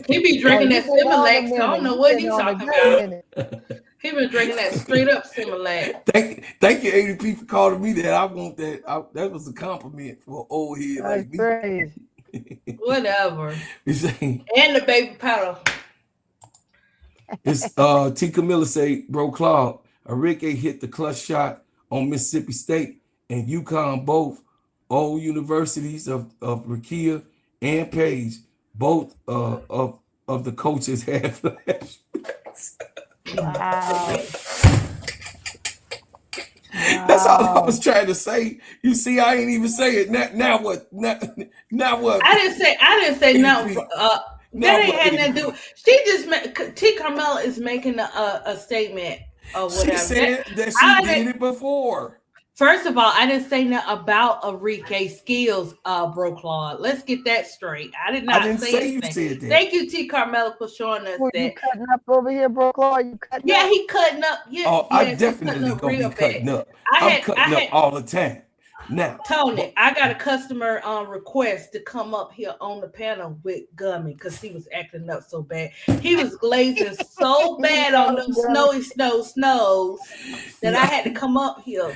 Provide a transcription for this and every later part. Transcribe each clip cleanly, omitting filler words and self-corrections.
He be Now drinking you that been on a Similac. So I don't minute. know You what been he's on a talking good about. minute. He been drinking that straight up Similac. Thank you, ADP, for calling me that. I want that. That was a compliment for an old head That's like me. crazy. Whatever. You say And the baby powder. it's T. Camilla say, bro, Claude, Enrique hit the clutch shot on Mississippi State and UConn, both old universities of Rakia and Page. Both of the coaches had flashbacks. Wow. That's all I was Wow. trying to say. You see, I ain't even say it. Now what? Now what? I didn't say no. ADP. That Now ain't what? had nothing to ADP. do. She just T. Carmela is making a statement or She whatever. That said that she I did didn't. it before. First of all, I didn't say nothing about Enrique skills, bro Claude. Let's get that straight. I did I not didn't say say you anything. said that. Thank you, T. Carmela, for showing us Were you that. cutting up over here, bro, Claude? You cutting Yeah, up? he cutting up. Yeah, Oh, I yes, he cutting definitely up gonna be real bad. cutting up. I I'm had cutting up all the time. Now, Tony, but I got a customer request to come up here on the panel with Gummy because he was acting up so bad. He was glazing so He bad on called them him dummy. snows that I no, had to come up here.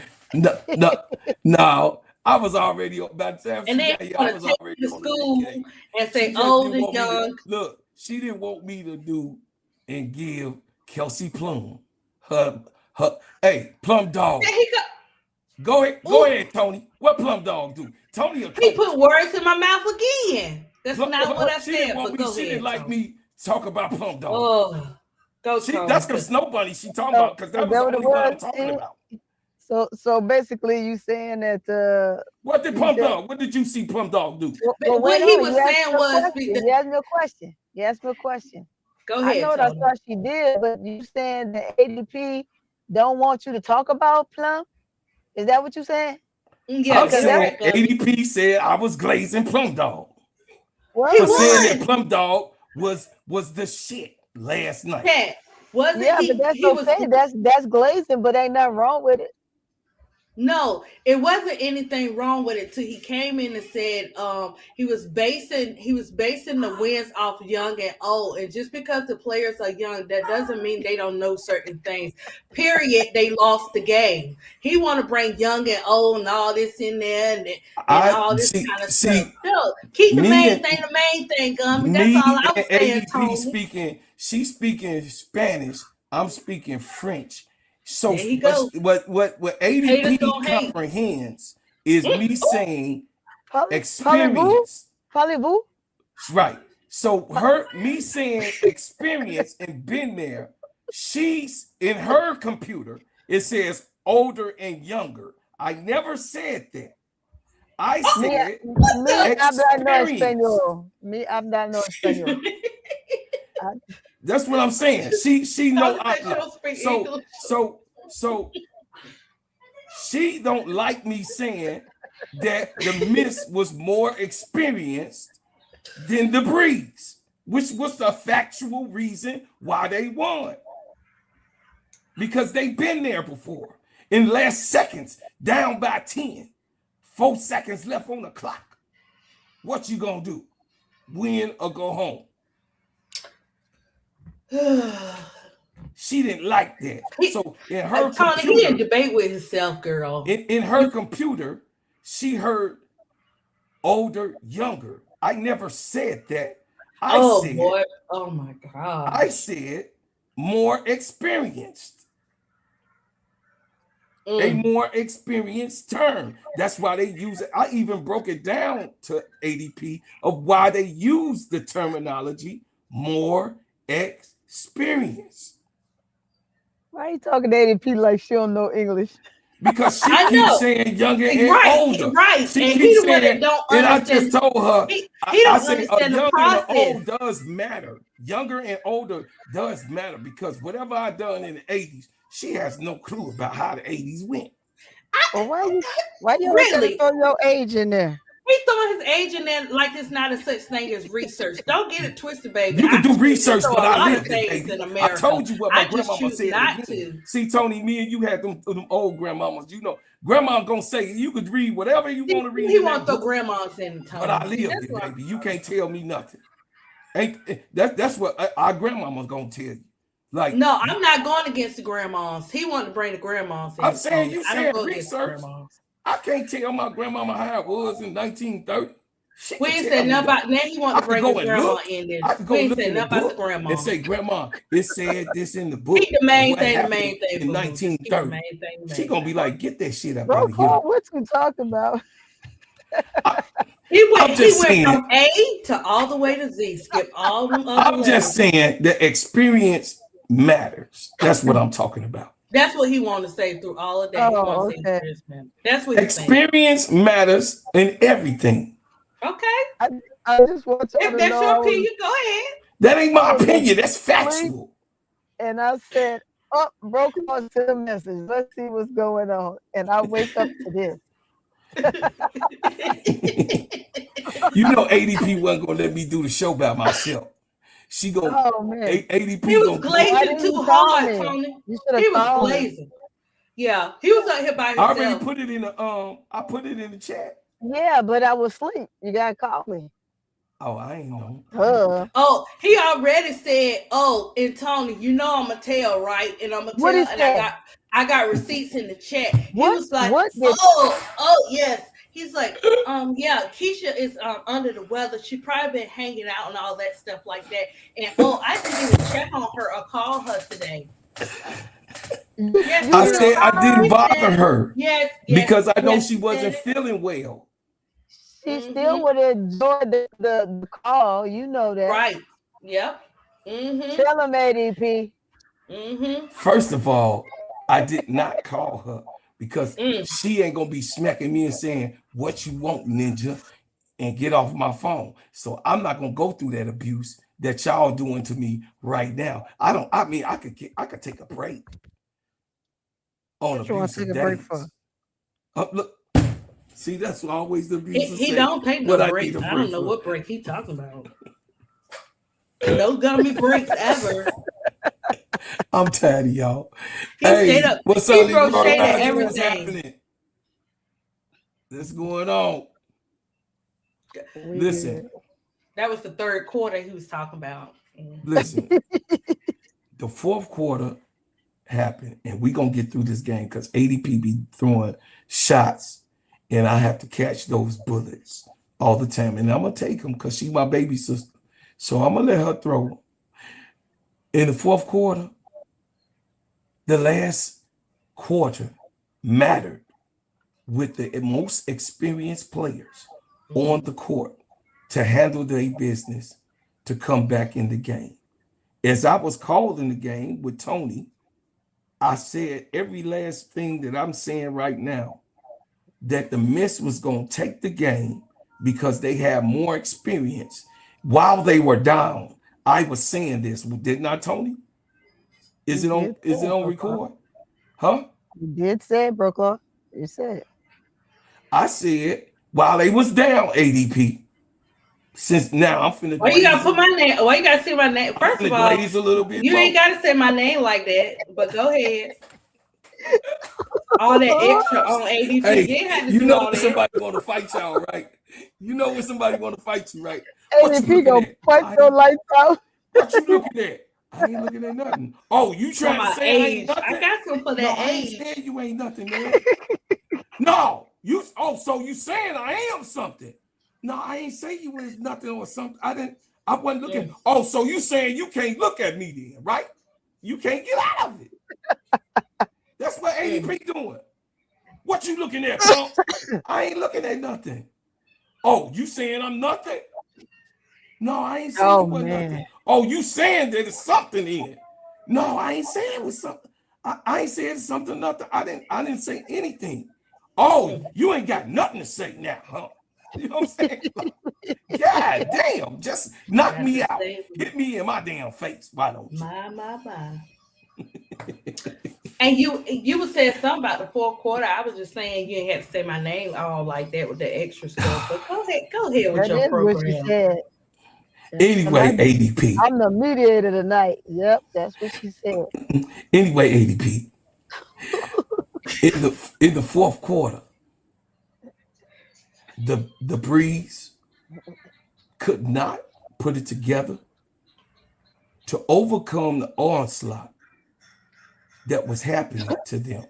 no. I was already by the time And she they got here, I want was to take already me to on Enrique. school and She say just old didn't and want me to young. look. She didn't want me to do and give Kelsey Plum her. Hey, Plum There Dog. he go. Go Ooh, ahead, Tony. What Plum Dog do? Tony a he coach. put words in my mouth again. That's not what I She didn't said, want but me. go She didn't ahead, like Tony. me talk about Plum Dog. Oh, go, That's Tony. because Snow Bunny she talking Oh, about because is that was that the what it only one was? I'm talking See? about. So basically you saying that What did you Plum said Dog? What did you see Plum Dog do? but What wait he on, you was asked saying me a was, question. You asked me a question. You asked me a question. go I ahead, know what I Tony. thought she did, but you saying the ADP don't want you to talk about Plum? Is that what you saying? I'm Yeah, Because get it that's saying right, Gummy. ADP said I was glazing Plum Dog He for what? saying that won. Plum Dog was the shit last night. Cat. Wasn't Yeah, but that's he was okay. That's glazing, but ain't nothing wrong with it. no, it wasn't anything wrong with it till he came in and said he was basing the wins off young and old. And just because the players are young, that doesn't mean they don't know certain things. Period. They lost the game. He wanna bring young and old and all this in there and I all this kind of stuff. see No, keep me and the main thing, Gummy. That's all me I and was saying, ADP Tony. speaking. She's speaking Spanish. I'm speaking French. So There he go. what Haters ADP gonna hate. comprehends is me saying Parlez-vous? experience. Parlez-vous? Right. So me saying experience and been there, she's in her computer, it says older and younger. I never said that. I Me, said me habla no experience. español. Me habla no español. I, That's what I'm saying. She know Tony I'm said she not. don't speak So English. so she don't like me saying that the Miss was more experienced than the Breeze, which was the factual reason why they won. Because they've been there before. In last seconds, down by 10, 4 seconds left on the clock. What you gonna do? Win or go home? She didn't like that. So in her Tony, he in computer, debate with himself, girl. in her computer, she heard older, younger. I never said that. Oh boy. Oh my I gosh. said more experienced. A more experienced term. That's why they use it. I even broke it down to ADP of why they use the terminology more experience. why you talking to ADP like she don't know English? Because she I keeps know. saying younger and Right, older. right. She And he keeps the one that saying, don't and I just understand. told her, He I don't say a understand the young and an process. old does matter. Younger and older does matter because whatever I done in the 80s, she has no clue about how the 80s went. Well, why you always gotta Really. throw your age in there? He throwing his age in there like it's not a such thing as research. Don't get it twisted, baby. You can do We research, throw but a I lot of lived it, things baby. in I America. told you what my I just grandmama choose said not again. to. See, Tony, me and you had them old grandmamas. You know, grandma gonna say you could read whatever you want to read He in want that to throw book, grandmas in, but I Tony. See, lived that's it, why. baby. You can't tell me nothing. Ain't that's what our grandmama's gonna tell you. Like, No, I'm not going against the grandmas. He wanted to bring the grandmas in. I'm saying, you I don't said go against the research. grandmas. I can't tell my grandmama how it was in 1930. She We can ain't tell said me nothing that. about. Now he want I to could bring go his and grandma look. in there. I could We go ain't look said in the nothing about the book grandma. and say, Grandma, it said this in the book. Keep the main what thing, the happened main thing, in boo. Just keep the 1930. main thing, the She main gonna be thing. like, get that shit up Bro, out of Paul, here. what you talking about? He went just saying. from A to all the way to Z. Skip all them other I'm just letters. saying the experience matters. That's what I'm talking about. That's what he wanted to say through all of that. He Oh, wanted to say okay. experience, man. That's what he's saying. Experience matters in everything. Okay. I just want y'all If to that's know your opinion, go ahead. That ain't my I was opinion. That's asleep. factual. And I said, oh, broke lost to the message. Let's see what's going on. And I wake up to this. You know, ADP wasn't gonna let me do the show by myself. She gonna Oh, man. ADP He was gonna glazing too hard, Tony. You should He have was called me. glazing. Yeah, he was out here by I himself. already put it in the I put it in the chat. Yeah, but I was asleep. You got to call me. Oh, I ain't know. Oh, he already said, "Oh, and Tony, you know I'm gonna tell, right? And I'm gonna What tell, he and said? I got receipts in the chat." He What- was like, what did- "Oh, yes." He's like, yeah, Keisha is under the weather. She probably been hanging out and all that stuff like that. And I didn't even check on her or call her today. Yes, I said I didn't bother her. Yes, because I know yes, she he wasn't said it. feeling well. She still would have enjoyed the call. You know that. Right. Yep. Mm-hmm. Tell him, ADP. Mm-hmm. First of all, I did not call her because she ain't gonna be smacking me and saying, "What you want, ninja?" and get off my phone. So I'm not gonna go through that abuse that y'all doing to me right now. I mean, I could take a break on What you want to take a break for? Look, see, that's always the abuse. He don't take no breaks. I don't know what break he talking about. No gummy breaks ever. I'm tired of y'all. He stayed up. What's He up, throw Leroy? shade at What's everything. happening? What's going on? Listen. That was the third quarter he was talking about. Listen. The fourth quarter happened, and we're going to get through this game because ADP be throwing shots, and I have to catch those bullets all the time. And I'm going to take them because she's my baby sister. So I'm going to let her throw. In the fourth quarter, the last quarter mattered with the most experienced players on the court to handle their business to come back in the game. As I was called in the game with Tony, I said every last thing that I'm saying right now, that the Miss was going to take the game because they have more experience. While they were down, I was saying this, didn't I, Tony? Is it on record? Huh? You did say it, Brooklyn. You said it. I said while they was down, ADP. Since now I'm finna. Why you gotta put my name? Why you gotta say my name? First of all, a little bit you ain't gotta say my name like that. But go ahead. All that extra on ADP. Hey, you know when somebody want to fight y'all, right? You know when somebody want to fight you, right? ADP gonna fight your lights out. What you looking at? I ain't looking at nothing. Oh, you trying to say I ain't nothing? I got some for that no, I ain't saying you ain't nothing, man. No, you. Oh, so you saying I am something? No, I ain't say you was nothing or something. I wasn't looking. Yes. Oh, so you saying you can't look at me then, right? You can't get out of it. That's what ADP doing. What you looking at, Plum? I ain't looking at nothing. Oh, you saying I'm nothing? No, I ain't saying you was nothing. Oh, you saying there's something in? No, I ain't saying it was something. I ain't saying something, nothing. I didn't say anything. Oh, you ain't got nothing to say now, huh? You know what I'm saying? Like, God damn, just knock me out. Hit me in my damn face. Why don't you? My. And you was saying something about the fourth quarter. I was just saying you ain't have to say my name all like that with the extra stuff. But go ahead with your program. What you said. Anyway, ADP. I'm the mediator tonight. Yep, that's what she said. Anyway, ADP. in the fourth quarter, the Breeze could not put it together to overcome the onslaught that was happening to them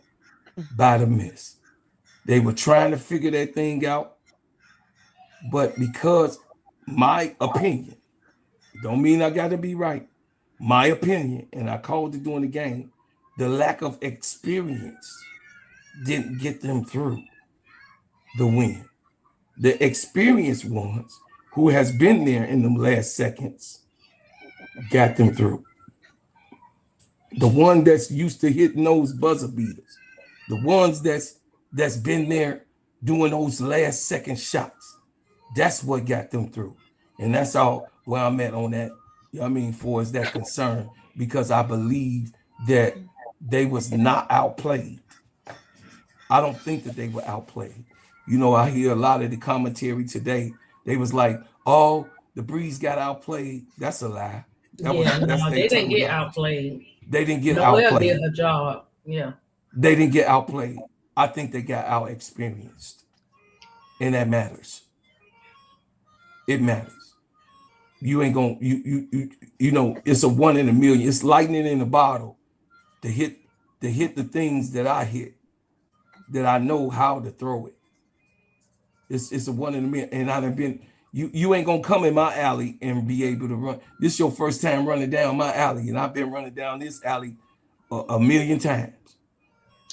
by the Miss. They were trying to figure that thing out, but because my opinion, don't mean I got to be right, my opinion, and I called it during the game, the lack of experience didn't get them through the win. The experienced ones who has been there in the last seconds got them through. The one that's used to hitting those buzzer beaters, the ones that's been there doing those last second shots, that's what got them through. And that's all where I'm at on that. You know what I mean, for is that concern, because I believe that they was not outplayed. I don't think that they were outplayed. You know, I hear a lot of the commentary today. They was like, "Oh, the Breeze got outplayed." That's a lie. That's they their didn't get terminology. outplayed. They didn't get Noel did outplayed. her job. Yeah. They didn't get outplayed. I think they got out experienced, and that matters. It matters. You ain't gonna you know. It's a 1 in a million. It's lightning in a bottle to hit the things that I hit, that I know how to throw it. It's a 1 in a million, and I done been. You ain't gonna come in my alley and be able to run. This is your first time running down my alley, and I've been running down this alley a million times.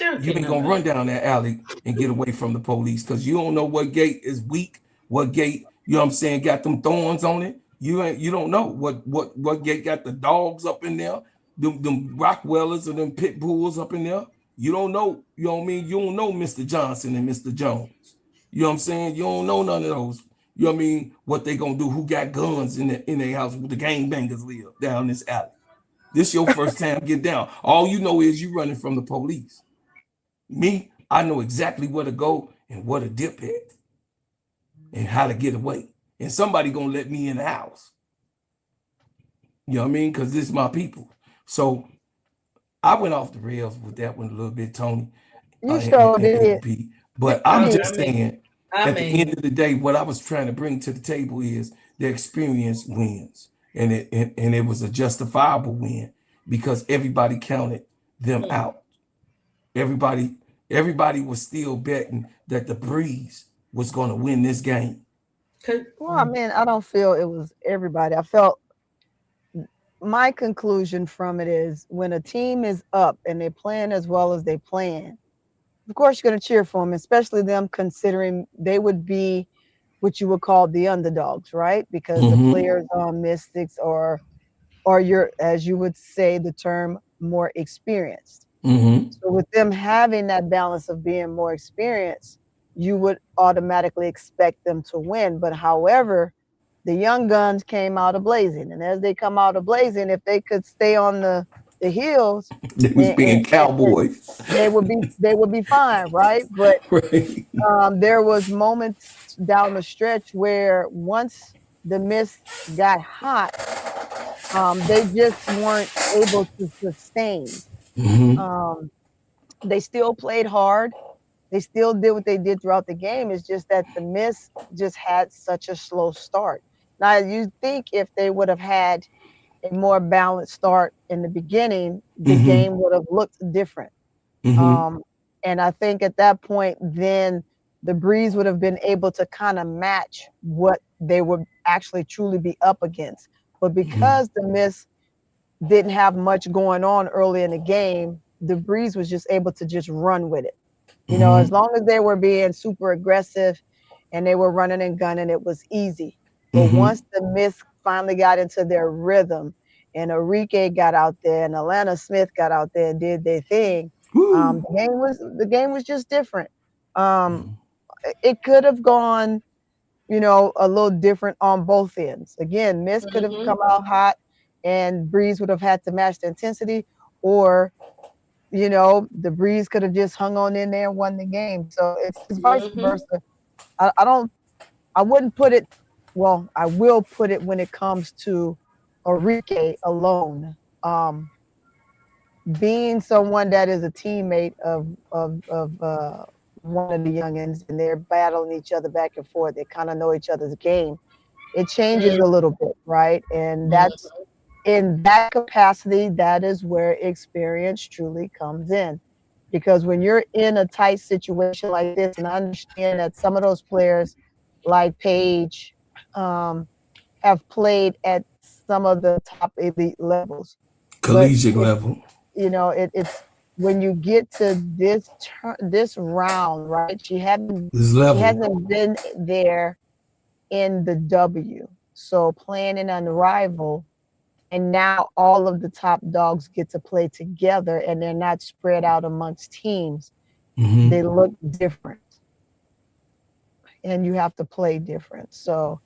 You ain't gonna run down that alley and get away from the police, because you don't know what gate is weak, what gate, you know what I'm saying, got them thorns on it. You don't know what gate got the dogs up in there, them Rockwellers or them pit bulls up in there. You don't know, you know what I mean? You don't know Mr. Johnson and Mr. Jones. You know what I'm saying? You don't know none of those. You know what I mean? What they gonna do? Who got guns in their house? Where the gangbangers live down this alley. This your first time get down. All you know is you running from the police. Me, I know exactly where to go and where to dip at and how to get away. And somebody gonna let me in the house. You know what I mean? Because this is my people. So I went off the rails with that one a little bit, Tony. You sure And did. ADP. But I'm just saying, at the mean, end of the day, what I was trying to bring to the table is the experience wins. And it was a justifiable win because everybody counted them out. Everybody was still betting that the Breeze was going to win this game. Well, I mean, I don't feel it was everybody. I felt my conclusion from it is when a team is up and they're playing as well as they plan, of course you're going to cheer for them, especially them considering they would be what you would call the underdogs, right? Because the players on Mystics or you're, as you would say the term, more experienced. So with them having that balance of being more experienced, you would automatically expect them to win. But however, the young guns came out a blazing, and as they come out a blazing, if they could stay on the heels, they was being cowboys. They would be fine, right? But right. There was moments down the stretch where once the mist got hot, they just weren't able to sustain. They still played hard. They still did what they did throughout the game. It's just that the Miss just had such a slow start. Now, you think if they would have had a more balanced start in the beginning, the game would have looked different. And I think at that point, then the Breeze would have been able to kind of match what they would actually truly be up against. But because the Miss didn't have much going on early in the game, the Breeze was just able to just run with it. You know, as long as they were being super aggressive and they were running and gunning, it was easy. But once the Miss finally got into their rhythm and Enrique got out there and Atlanta Smith got out there and did their thing, the game was just different. It could have gone, you know, a little different on both ends. Again, Miss could have come out hot and Breeze would have had to match the intensity, or you know, the Breeze could have just hung on in there and won the game. So it's vice versa. I wouldn't put it, well, I will put it when it comes to Enrique alone. Being someone that is a teammate of one of the youngins, and they're battling each other back and forth. They kind of know each other's game. It changes a little bit, right? And that's in that capacity, that is where experience truly comes in. Because when you're in a tight situation like this, and I understand that some of those players, like Paige, um, have played at some of the top elite levels, but Collegiate it, level. it's when you get to this round, right? This She level. hasn't been there in the W. So playing in Unrivaled, and now all of the top dogs get to play together, and they're not spread out amongst teams. They look different, and you have to play different. So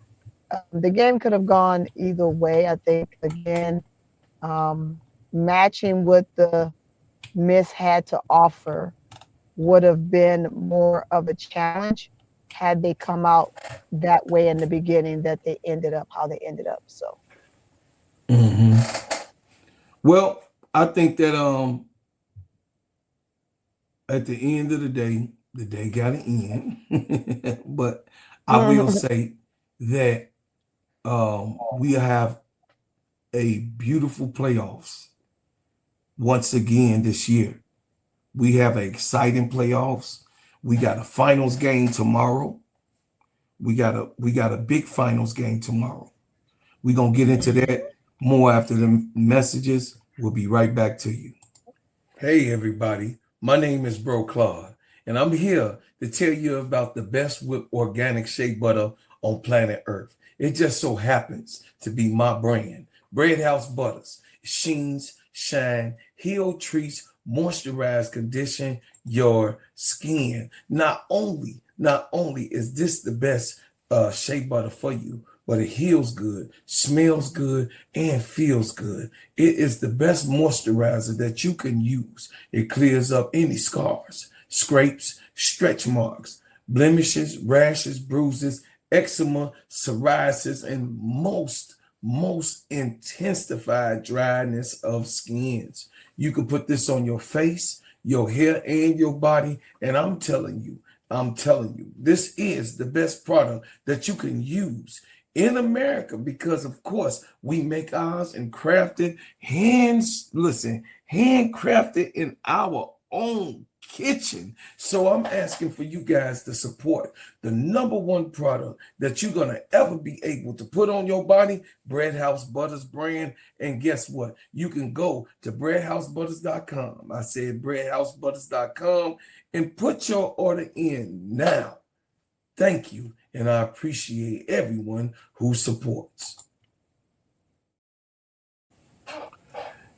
the game could have gone either way. I think again, matching what the Miss had to offer would have been more of a challenge had they come out that way in the beginning, that they ended up how they ended up. So Well, I think that at the end of the day got to end. But I will say that we have a beautiful playoffs once again this year. We have an exciting playoffs. We got a finals game tomorrow. We got a big finals game tomorrow. We're gonna get into that more after the messages. We'll be right back to you. Hey everybody, my name is Bro Claude, and I'm here to tell you about the best whipped organic shea butter on planet Earth. It just so happens to be my brand, Bread House Butters. Sheens, shine, heal, treats, moisturize, condition your skin. Not only is this the best shea butter for you, but it heals good, smells good, and feels good. It is the best moisturizer that you can use. It clears up any scars, scrapes, stretch marks, blemishes, rashes, bruises, eczema, psoriasis, and most intensified dryness of skins. You can put this on your face, your hair, and your body, and I'm telling you, this is the best product that you can use in America because, of course, we make ours and crafted handcrafted in our own kitchen. So I'm asking for you guys to support the number one product that you're going to ever be able to put on your body, Bread House Butters brand. And guess what? You can go to breadhousebutters.com. I said breadhousebutters.com and put your order in now. Thank you, and I appreciate everyone who supports.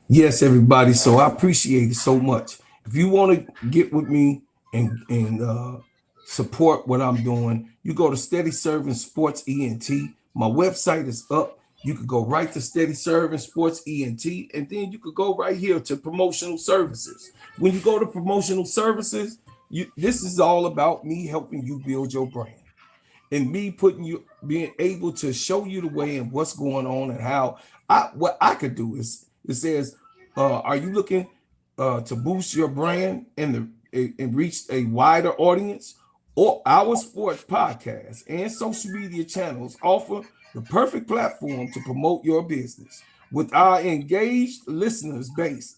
Yes, everybody. So I appreciate it so much. If you want to get with me and support what I'm doing, you go to Steady Serving Sports ENT. My website is up. You could go right to Steady Serving Sports ENT, and then you could go right here to promotional services. When you go to promotional services, this is all about me helping you build your brand and me being able to show you the way and what's going on and how what I could do is it says, are you looking to boost your brand and reach a wider audience? Or our sports podcast and social media channels offer the perfect platform to promote your business. With our engaged listeners base,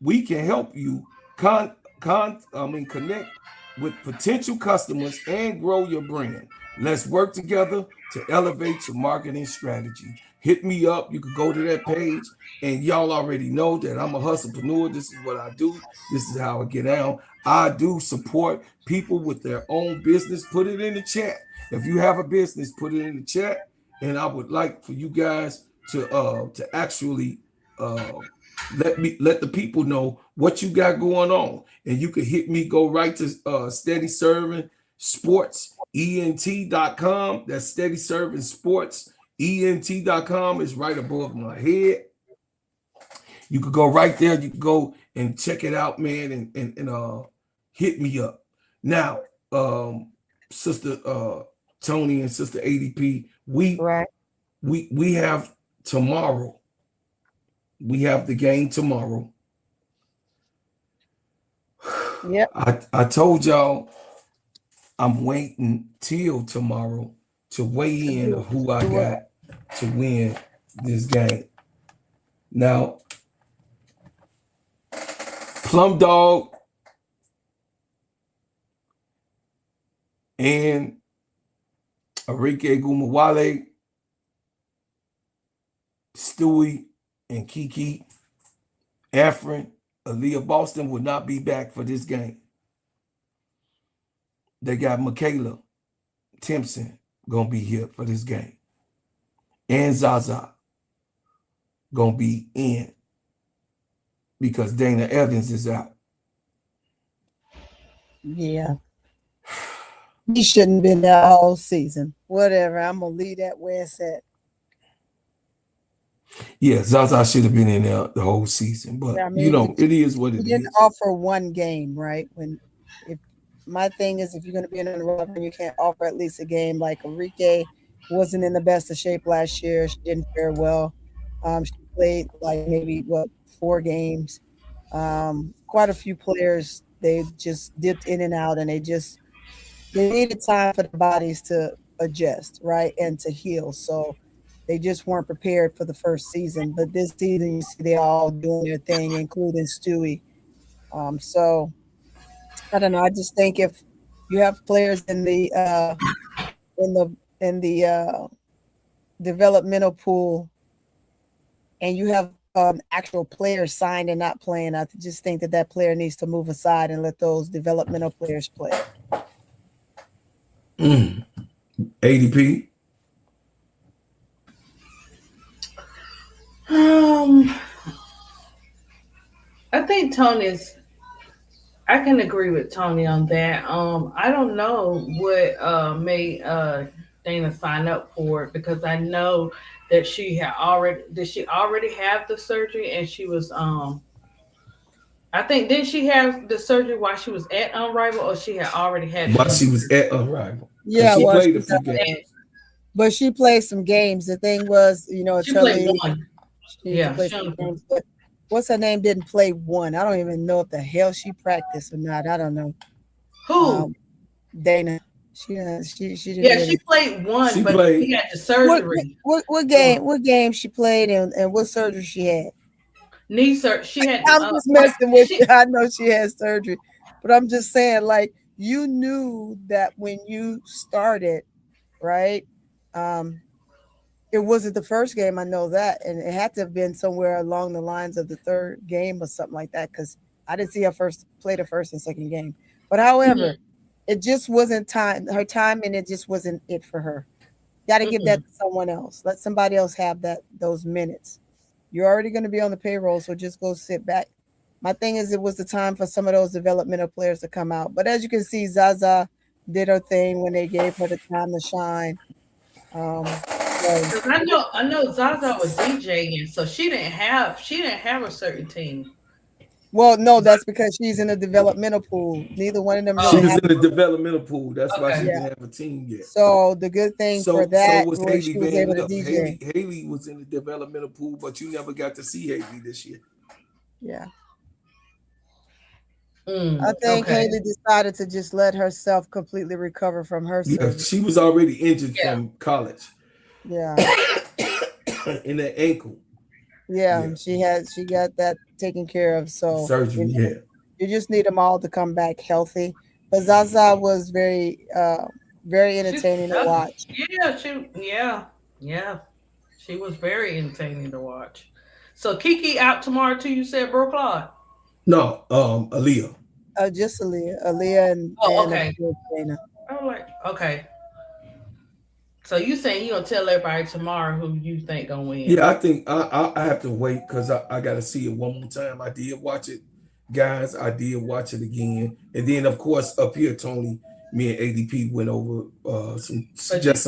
we can help you connect with potential customers and grow your brand. Let's work together to elevate your marketing strategy. Hit me up. You could go to that page, and y'all already know that I'm a hustlepreneur. This is what I do. This is how I get out. I do support people with their own business. Put it in the chat. If you have a business, put it in the chat. And I would like for you guys to actually let the people know what you got going on. And you can hit me, go right to Steady Serving Sports ENT.com. That's Steady Serving Sports ENT.com. Is right above my head. You could go right there. You can go and check it out, man, and hit me up. Now, Sister Tony and Sister ADP, right. we have tomorrow. We have the game tomorrow. Yep. I told y'all I'm waiting till tomorrow to weigh in of who I do it. got to win this game. Now, Plum Dog and Enrique Gumawale, Stewie, and Kiki, Afrin, Aaliyah Boston will not be back for this game. They got Michaela Timpson gonna be here for this game. And Zaza gonna be in because Dana Evans is out. Yeah. He shouldn't have been there all season. Whatever. I'm gonna leave that where it's at. Yeah, Zaza should have been in there the whole season, but I mean, it is what he it didn't is. offer one game, right? If my thing is, if you're going to be in a rubber, you can't offer at least a game. Like Enrique wasn't in the best of shape last year. She didn't fare well. She played like maybe 4 games. Quite a few players they just dipped in and out, and they needed time for the bodies to adjust, right, and to heal. So they just weren't prepared for the first season. But this season, you see they all doing their thing, including Stewie. So I don't know. I just think if you have players in the developmental pool, and you have actual players signed and not playing, I just think that player needs to move aside and let those developmental players play. ADP. I think I can agree with Tony on that. I don't know what made Dana sign up for it because I know that she already have the surgery and she was I think didn't she have the surgery while she was at Unrivaled or she had already had it While done? she was at Unrivaled. Yeah, she well, played a few games. But she played some games. The thing was, it's She her played league. one. She Yeah, played she some only games. But what's her name? Didn't play one. I don't even know if the hell she practiced or not. I don't know. who? Dana. She didn't Yeah, really. she played one, She but played. she had the surgery. What game she played and what surgery she had? Knee surgery. She had. I'm just messing with she, you. I know she had surgery, but I'm just saying, like, you knew that when you started, right? It wasn't the first game. I know that, and it had to have been somewhere along the lines of the third game or something like that, because I didn't see her play the first and second game. But however, it just wasn't time. Her time, and it just wasn't it for her. Got to give that to someone else. Let somebody else have those minutes. You're already going to be on the payroll, so just go sit back. My thing is, it was the time for some of those developmental players to come out. But as you can see, Zaza did her thing when they gave her the time to shine. Because I know Zaza was DJing, so she didn't have a certain team. Well, no, that's because she's in the developmental pool. Neither one of them She really was have. in the developmental pool. That's why she Okay. didn't have a team yet. So the good thing for So that was was Haley she was Van able to Lip. DJ. Haley was in the developmental pool, but you never got to see Haley this year. Yeah. I think Okay. Haley decided to just let herself completely recover from her Yeah, surgery. she was already injured from college Yeah. in that ankle. Yeah, she got that taken care of. So Surgery, yeah. you just need them all to come back healthy. But Zaza was very entertaining to watch. Yeah. She was very entertaining to watch. So Kiki out tomorrow too. You said Brooklyn. No, Aaliyah. Just Aaliyah and Okay. Dana. I'm like, okay. So you saying you gonna tell everybody tomorrow who you think gonna win? Yeah, I think I have to wait because I got to see it one more time. I did watch it, guys. I did watch it again, and then of course up here, Tony, me and ADP went over some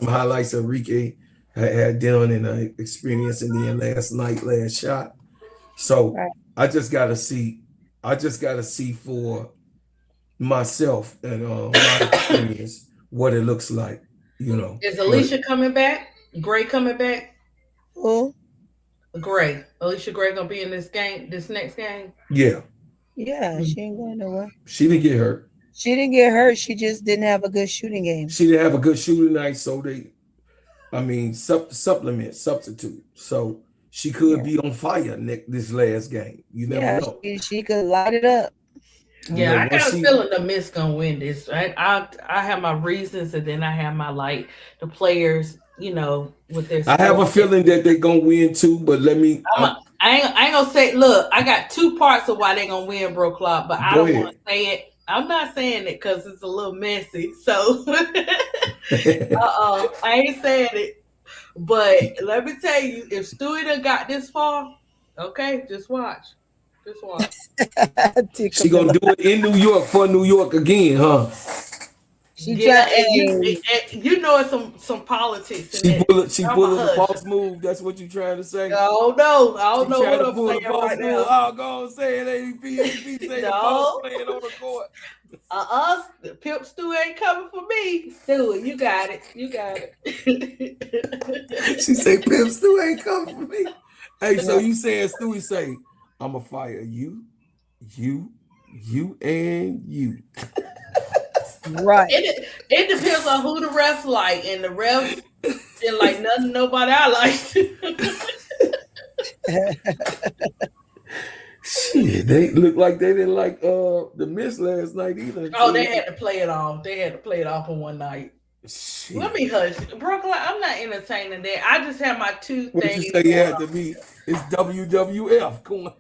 highlights of Enrique had done and experience, and then last shot. So Right. I just got to see. I just got to see for myself and my experience what it looks like. Is Alicia coming back? Gray coming back? Who? Gray. Alicia Gray gonna be in this next game? Yeah. Yeah, she ain't going nowhere. She didn't get hurt. She didn't get hurt. She just didn't have a good shooting game. She didn't have a good shooting night, so I mean, substitute. So she could be on fire this last game. You never Yeah, know. she could light it up. You know, Yeah, I once got a she, feeling the Miss gonna win this. I have my reasons, and then I have my like the players, with their I have a skill set. feeling that they're gonna win too. But let me I ain't gonna say. Look, I got two parts of why they gonna win, bro, Clock, but I go don't want ahead. to say it. I'm not saying it because it's a little messy. So, I ain't saying it. But let me tell you, if Stewie done got this far, okay, just watch. Just watch. She gonna do it in New York for New York again, huh? She Yeah, tried. and you know it's some politics in that. She I'm a pulling the hush. boss move. That's what you trying to say. I She don't know trying what to I'm pull the saying boss right move. now. I'll go and say it. ADP say the boss No, playing on the court. Pimp Stew ain't coming for me. Stew, you got it. You got She it. say Pimp Stu ain't coming for me. Hey, so Yeah, you saying Stewie say, I'ma fire you, and you. right. It depends on who the refs like, and the refs didn't like nothing nobody I liked. Shit, they look like they didn't like the Miss last night either. Oh, they had to play it off. They had to play it off in one night. Let Shit. me hush, Brooklyn. I'm not entertaining that. I just have my two What you things say you going had to be? It's WWF. Come on.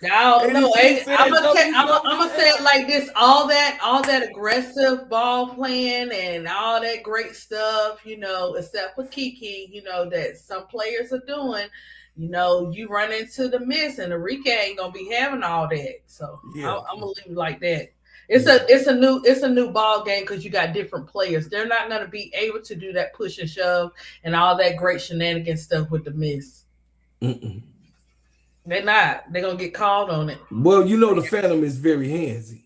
I don't know. ADP said I'm gonna say it WWF. like this: all that aggressive ball playing and all that great stuff, except for Kiki, that some players are doing. You run into the miss, and Enrique ain't gonna be having all that. So Yeah. I'm gonna leave it like that. Yeah. It's a new ball game because you got different players. They're not gonna be able to do that push and shove and all that great shenanigans stuff with the miss. Mm-mm. They're not. They're gonna get called on it. Well, the Phantom is very handsy.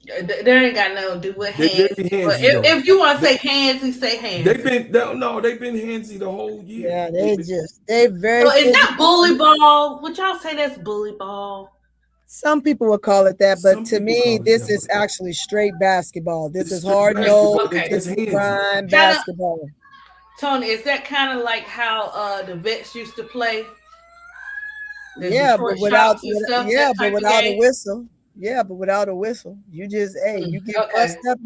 There ain't got nothing to do with They very handsy. But handsy though. if you want to They, say handsy, say they've handsy. been no, they've been handsy the whole year. Yeah, They've been, they very So is that bully physical. ball? Would y'all say that's bully ball? Some people would call it that, but some to people me, call it this that, is but actually straight basketball. This it's is straight hard nosed. basketball. They Okay. This just is handsy. prime Kind of, basketball. Tony, is that kind of like how the vets used to play the Yeah, but Detroit Shops and stuff, that but type of without a game? whistle. Yeah, but without a whistle, you just you get Okay. bust up,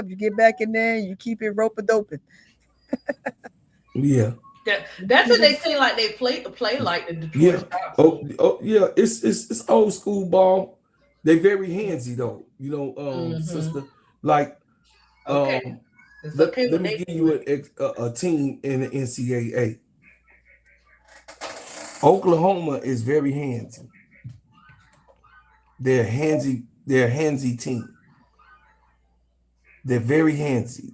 you get back in there, and you keep it rope a doping. Yeah. That's what they seem like they play like the Detroit Yeah. Shops. Oh yeah. It's old school ball. They very handsy though. Mm-hmm. Sister. Like, Okay. um, It's let, okay let what me they give you doing. a team in the NCAA. Oklahoma is very handsy. They're handsy. They're a handsy team. They're very handsy.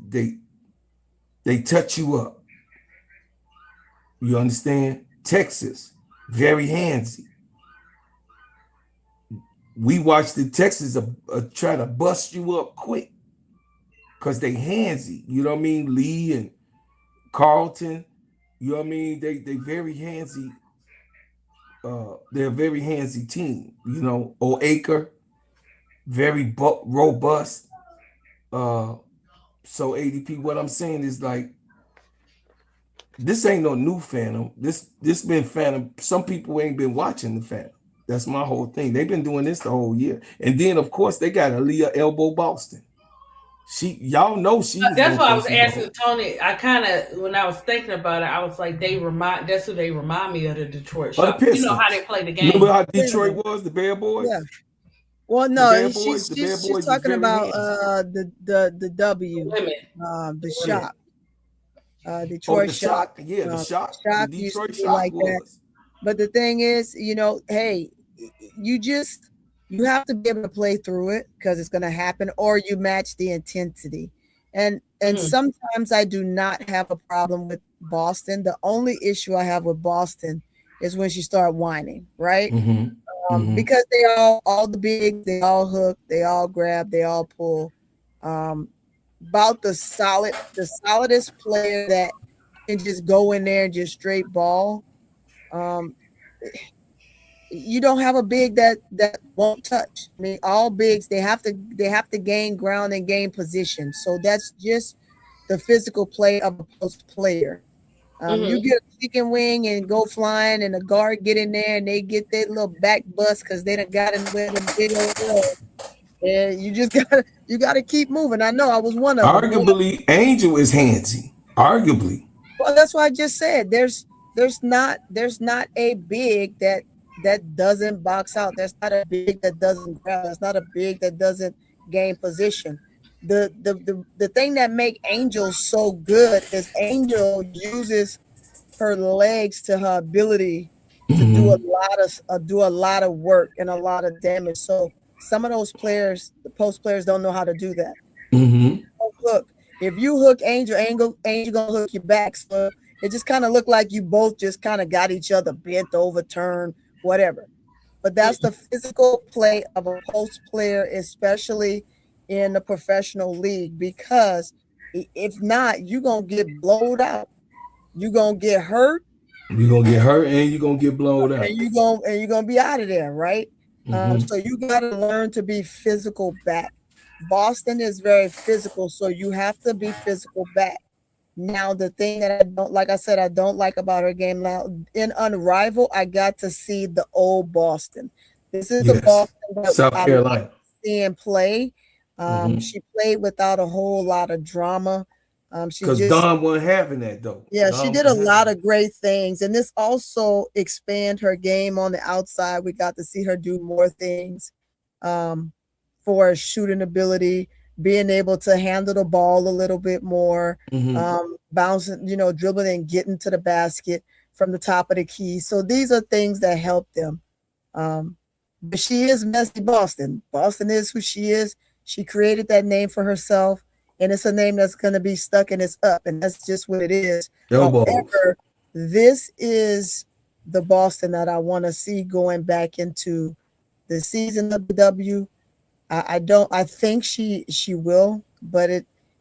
They touch you up. You understand? Texas, very handsy. We watched the Texas try to bust you up quick because they handsy. You know what I mean? Lee and Carlton. You know what I mean? They very handsy. They're a very handsy team. O'Acre, very robust. So ADP, what I'm saying is like this ain't no new Phantom. This been Phantom. Some people ain't been watching the Phantom. That's my whole thing. They've been doing this the whole year. And then of course they got Aaliyah Elbow Boston. Y'all know she was That's why I was rotation asking ball. Tony. I kind of, when I was thinking about it, I was like, that's who they remind me of, the Detroit Or the Shops. You know how they Pistons. play the Remember game. how Yeah, Detroit was, the Bad yeah. Boys? Well, The no, Bad Boys, the Bad she's Boys was talking very about handsy. the W, Women. the Yeah. shop, Oh, Detroit the shop. shock. Yeah, the shock. The Shop used to Detroit be shock like that. was. But the thing is, hey, you have to be able to play through it because it's going to happen, or you match the intensity. And Mhm. sometimes I do not have a problem with Boston. The only issue I have with Boston is when she start whining, right? Because they all the bigs, they all hook, they all grab, they all pull. About the solidest player that can just go in there and just straight ball. Um, you don't have a big that won't touch. I mean, all bigs they have to gain ground and gain position. So that's just the physical play of a post player. You Mm-hmm. get a chicken wing and go flying, and the guard get in there and they get their little back bust because they done got in the way of them big old balls. And you just gotta keep moving. I know I was one of them. Arguably, Angel is handsy. Arguably. Well, that's why I just said there's not a big that doesn't box out. There's not a big that doesn't grab. There's not a big that doesn't gain position. The thing that make Angel so good is Angel uses her legs to her ability to Mm-hmm. do a lot of work and a lot of damage. So some of those players, the post players, don't know how to do that. Mm-hmm. Hook. If you hook Angel gonna hook you back. So it just kind of looked like you both just kind of got each other bent over, turned, whatever. But that's the physical play of a post player, especially in the professional league, because if not, you're gonna get blowed out. You're gonna get hurt, You're gonna get hurt and you're gonna get blown out. and you're gonna be out of there, right? Mm-hmm. So you gotta learn to be physical back. Boston is very physical, so you have to be physical back. Now, the thing that I don't like, I said, I don't like about her game now in Unrivaled, I got to see the old Boston. This is the Yes. Boston that South I like Carolina. seeing play. Mm-hmm. She played without a whole lot of drama. She Because just Don wasn't having that though. Yeah, she Don did a wasn't having lot that. of great things, and this also expand her game on the outside. We got to see her do more things um, for her shooting ability, being able to handle the ball a little bit more, Mm-hmm. bouncing, dribbling and getting to the basket from the top of the key. So these are things that help them. Um, but she is messy Boston. Boston is who she is. She created that name for herself, and it's a name that's going to be stuck and it's up, and that's just what it is. Elbows. However, this is the Boston that I want to see going back into the season of the W. I don't. I think she will, but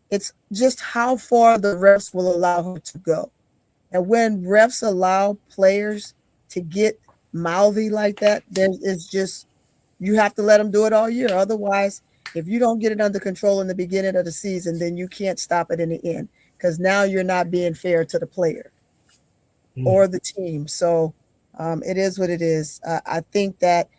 it's just how far the refs will allow her to go. And when refs allow players to get mouthy like that, it's just you have to let them do it all year. Otherwise, if you don't get it under control in the beginning of the season, then you can't stop it in the end because now you're not being fair to the player Mm. or the team. So it is what it is. I think that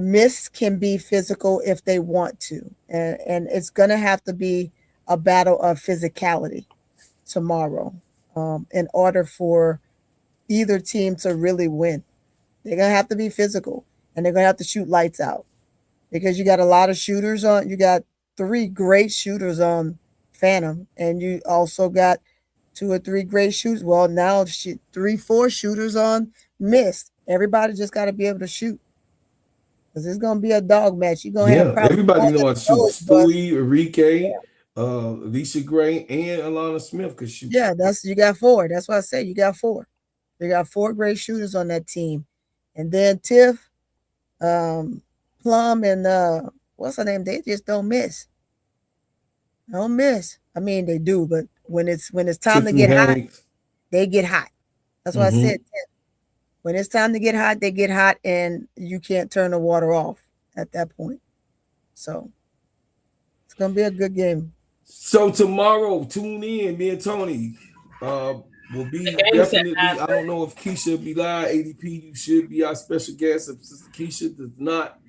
Miss can be physical if they want to, and it's going to have to be a battle of physicality tomorrow in order for either team to really win. They're going to have to be physical, and they're going to have to shoot lights out because you got a lot of shooters on. You got three great shooters on Phantom, and you also got two or three great shooters. Well, now three, four shooters on Mist. Everybody just got to be able to shoot because it's going to be a dog match. You're going to have Yeah, probably everybody more know than how to a shoot. nose bust. Stewie, Enrique, Lisa Gray, and Alana Smith could shoot. Yeah, that's you got four. That's why I say you got four. You got four great shooters on that team, and then Tiff, um, Plum, and what's her name? They just don't miss. Don't miss. I mean, they do, but when it's time to Tiffany get hot, Hayes. they get hot. That's why I Mm-hmm. said when it's time to get hot, they get hot, and you can't turn the water off at that point. So it's gonna be a good game. So tomorrow, tune in. Me and Tony will The be game's at definitely. I 9:30. don't know if Keisha will be live. ADP, you should be our special guest. If Sister Keisha does not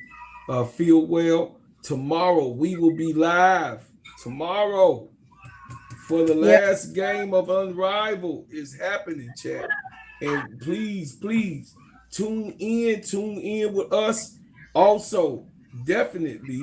feel well, tomorrow we will be live. Tomorrow for the Yeah, last game of Unrivaled is happening, chat. And please, please tune in with us. Also, definitely,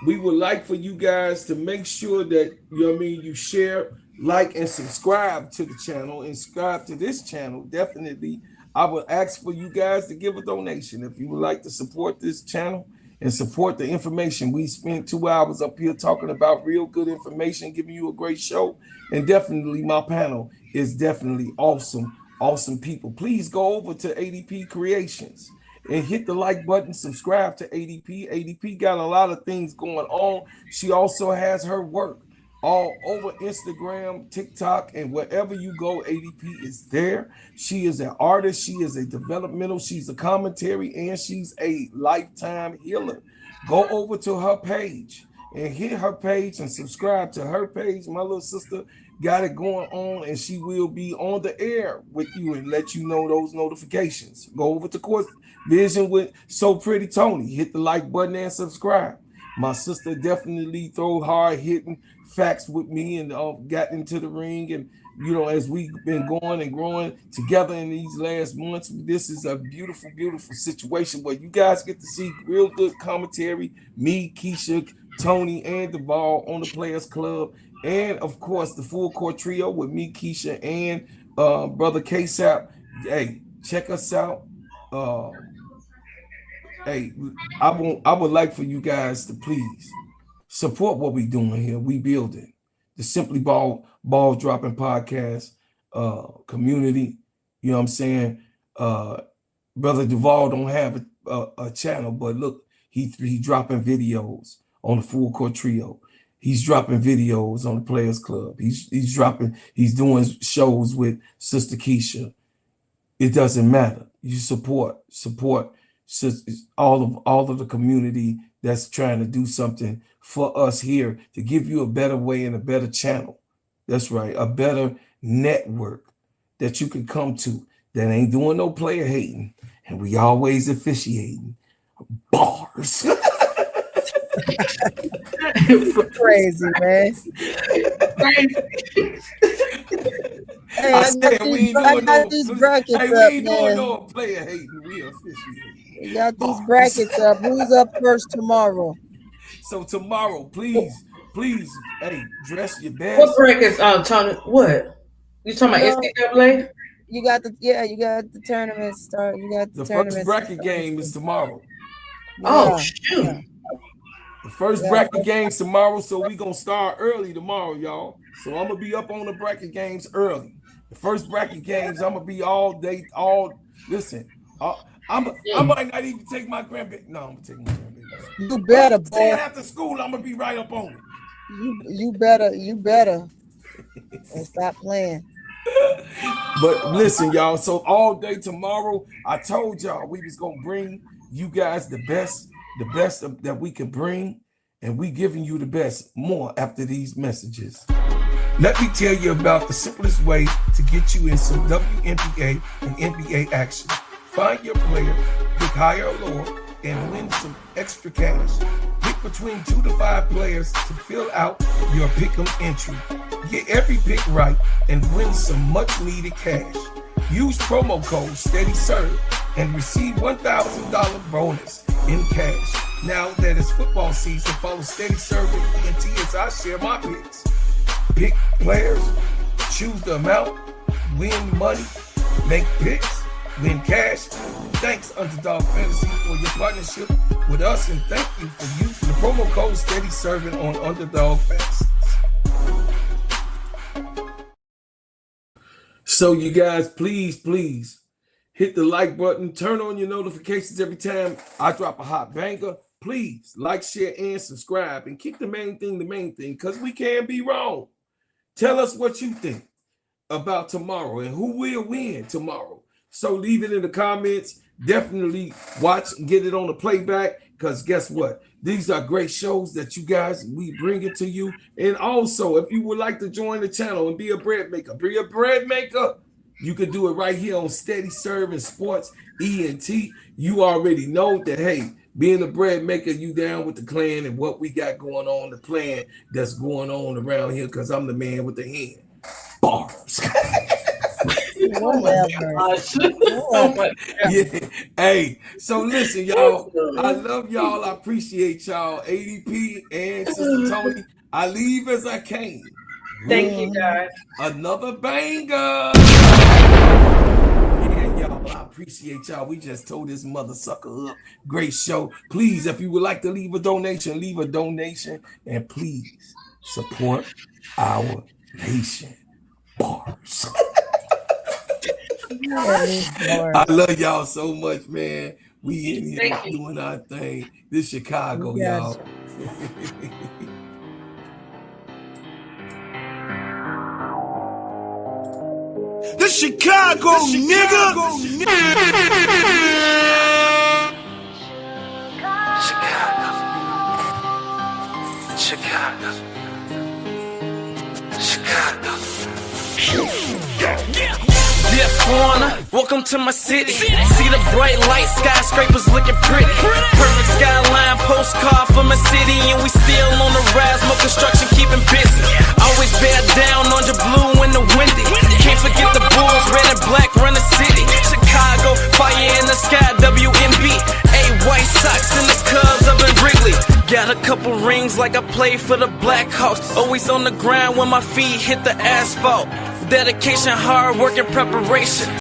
we would like for you guys to make sure that you share, like, and subscribe to the channel and subscribe to this channel. Definitely, I would ask for you guys to give a donation if you would like to support this channel and support the information. We spent 2 hours up here talking about real good information, giving you a great show. And definitely, my panel is definitely awesome, awesome people. Please go over to ADP Creations and hit the like button, subscribe to ADP. ADP got a lot of things going on. She also has her work all over Instagram, TikTok, and wherever you go, ADP is there. She is an artist, she is a developmental, she's a commentary, and she's a lifetime healer. Go over to her page and hit her page and subscribe to her page. My little sister got it going on, and she will be on the air with you and let you know those notifications. Go over to Course Vision with So Pretty Tony. Hit the like button and subscribe. My sister definitely throw hard hitting facts with me and got into the ring. And as we've been going and growing together in these last months, this is a beautiful, beautiful situation where you guys get to see real good commentary. Me, Keisha, Tony, and Duval on the Players Club, and of course the full court trio with me, Keisha, and brother K-Sap. Hey, check us out. Hey, I would like for you guys to please support what we doing here. We building the Simply Ball Dropping Podcast community. You know what I'm saying? Brother Duval don't have a channel, but look, he dropping videos on the full court trio. He's dropping videos on the Players Club. He's doing shows with Sister Keisha. It doesn't matter. You support all of the community that's trying to do something for us here to give you a better way and a better channel. That's right, a better network that you can come to that ain't doing no player hating, and we always officiating bars. Crazy, man. Hey, I got these brackets up, we ain't man. doing no player hating. We officiating. We got these brackets up. Who's up first tomorrow? So tomorrow, please, hey, dress your best. What brackets, Tony? What? You talking about NCAA? You got the tournament start. You got the first bracket game is tomorrow. Oh, shoot. Yeah. The first bracket game's tomorrow, so we gonna start early tomorrow, y'all. So I'm gonna be up on the bracket games early. The first bracket games, I'm gonna be all day. Listen, I might not even take my grandbaby. No, I'm gonna take my grandbaby. You better, boy. After school, I'm gonna be right up on it. You better. And stop playing. But listen, y'all. So all day tomorrow, I told y'all we was gonna bring you guys the best that we can bring, and we giving you the best more after these messages. Let me tell you about the simplest way to get you in some WNBA and NBA action. Find your player, pick higher or lower, and win some extra cash. Pick between 2 to 5 players to fill out your pick'em entry. Get every pick right and win some much needed cash. Use promo code SteadyServe and receive $1,000 bonus in cash. Now that it's football season, follow Steady Serve with ENT as I share my picks. Pick players, choose the amount, win money, make picks, win cash. Thanks, Underdog Fantasy, for your partnership with us, and thank you for using the promo code Steady Serving on Underdog Fantasy. So you guys, please hit the like button, turn on your notifications every time I drop a hot banger. Please like, share, and subscribe, and keep the main thing, because we can't be wrong. Tell us what you think about tomorrow and who will win tomorrow. So leave it in the comments. Definitely watch and get it on the playback, because guess what? These are great shows that you guys, we bring it to you. And also, if you would like to join the channel and be a bread maker, you can do it right here on Steady Serving Sports ENT. You already know that, hey, being a bread maker, you down with the clan and what we got going on, the plan that's going on around here, because I'm the man with the hand. Bars. Yeah. Hey, so listen, y'all. I love y'all. I appreciate y'all. ADP and Sister Tony. I leave as I came. Thank you, guys. Another banger. Y'all, I appreciate y'all. We just told this mother sucker up. Great show. Please, if you would like to leave a donation, and please support our nation. Bars. I love y'all so much, man. We in here doing our thing. This Chicago, y'all. The Chicago, nigga. Chicago. foreigner, welcome to my city. See the bright lights, skyscrapers looking pretty. Perfect skyline, postcard from a city, and we still on the rise, more construction keeping busy. Always bear down on your blue in the windy. Can't forget the Bulls, red and black run the city. Chicago, fire in the sky, WMB. White Sox and the Cubs up in Wrigley. Got a couple rings like I played for the Blackhawks. Always on the ground when my feet hit the asphalt. Dedication, hard work, and preparation.